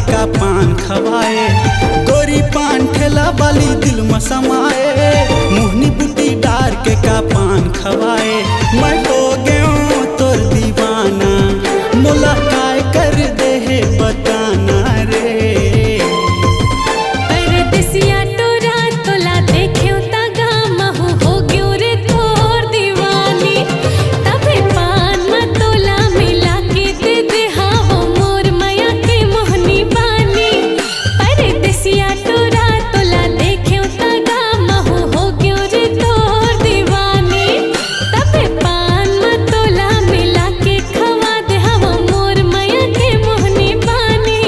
का पान खवाए, गोरी पान ठेला वाली दिल में समाए, मोहनी बूटी डार के का पान खवाए। मैं हो गयो तोर दीवाना, मोला काय कर दे है बताना रे। परदेसिया टोरा तोला देख्यो तगा महु हो गयो रे तोर दीवानी। तबे पान में तोला मिला के दे दे हावो मोर माया के मोहनी बानी। परदेसिया टोरा तोला देख्यो तगा महु हो गयो रे तोर दीवानी। तबे पान में तोला मिला के खवा दे हावो मोर माया के मोहनी बानी।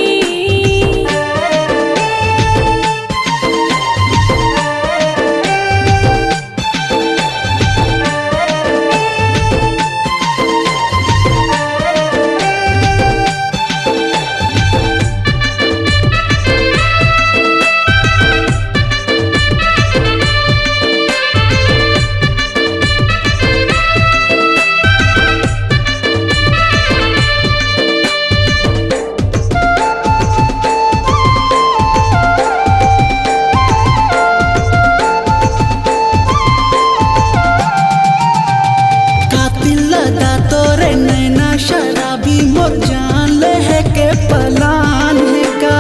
कातिल लगा तोरे नैना शराबी मोर जान ले है के पलान है का।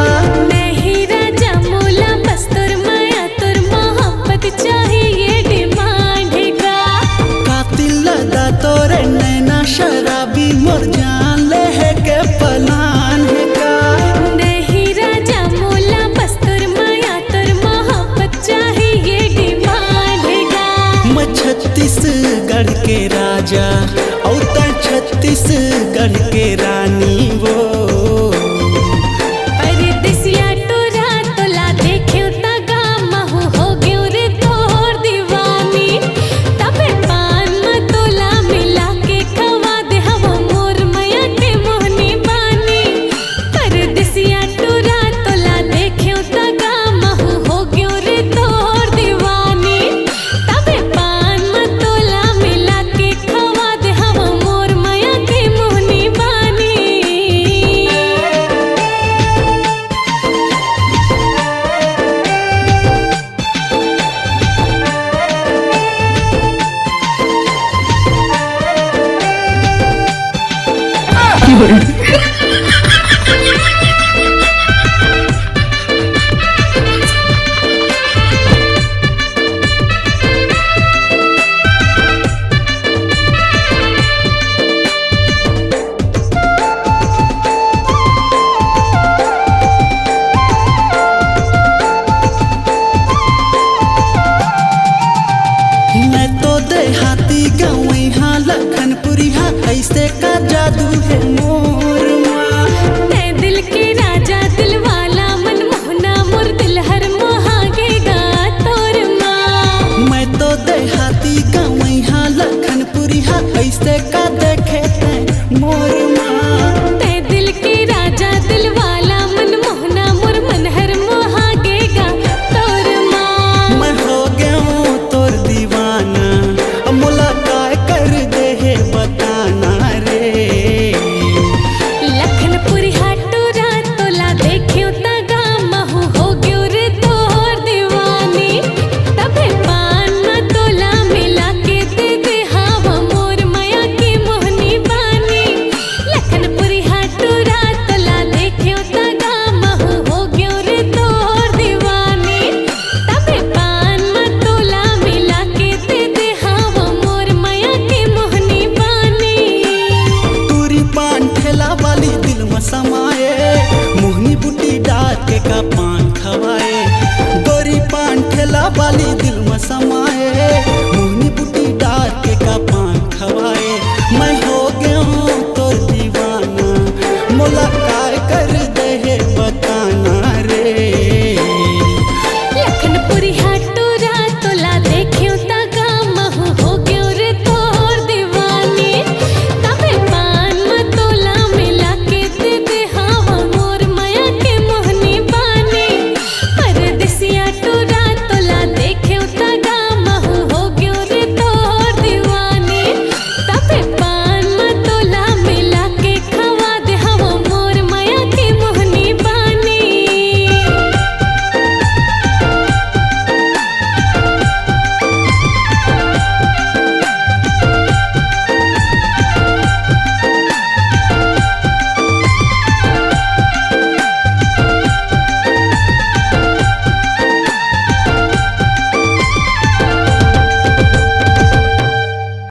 नहीं राजा मोला बस तुर माया तुर मोहब्बत चाहिए डिमांड है का। कातिल लगा तोरे नैना शराबी मोर जान ले है के पलान है का। नहीं राजा मोला बस तुर माया तुर मोहब्बत चाहिए डिमांड है का। मैं छत्तीसगढ़ के राजा और छत्तीसगढ़ के रानी वो। परदेसिया टोरा तोला देख्यो तगा महु हो गयो रे तोर दीवानी। तबे पान में तोला मिला के खवा दे हवो मोर माया के मोहनी बानी। परदेसिया टोरा तोला देख्यो तगा महु हो गयो रे तोर दीवानी। तबे पान में तोला मिला के खवा दे हवो मोर माया के मोहनी बानी। मैं तो देहाती गवई हाँ लखनपुरी हाँ, ऐसे का जादू है मोर माँ। ते दिल के राजा दिल वाला मनमोहना मोर दिल हर मोहागेगा तोर माँ। मैं तो देहाती गवई हाँ लखनपुरी हाँ, ऐसे का देखे ते मोर माँ। ते दिल के राजा दिल वाला मनमोहना मोर मन हर मोहागेगा तोर माँ। मैं हो गयो तोर दीवाना, मोला काय कर दे है बताना रे। लखनपुरी हाटोरा तोला देख्यो तगा महु हो गयो रे तोर दीवानी। तबे पान में तोला मिला के दे दे हावो मोर माया के मोहनी बानी। लखनपुरी हाटोरा तोला देख्यो तगा महु हो गयो रे तोर दीवानी। तबे पान में तोला मिला के दे दे हावो मोर माया के मोहनी बानी। तूरी पान ठेला वाली दिल में समाए, मोहनी बूटी डाल के का पान खवाए, गोरी पान ठेला वाली दिल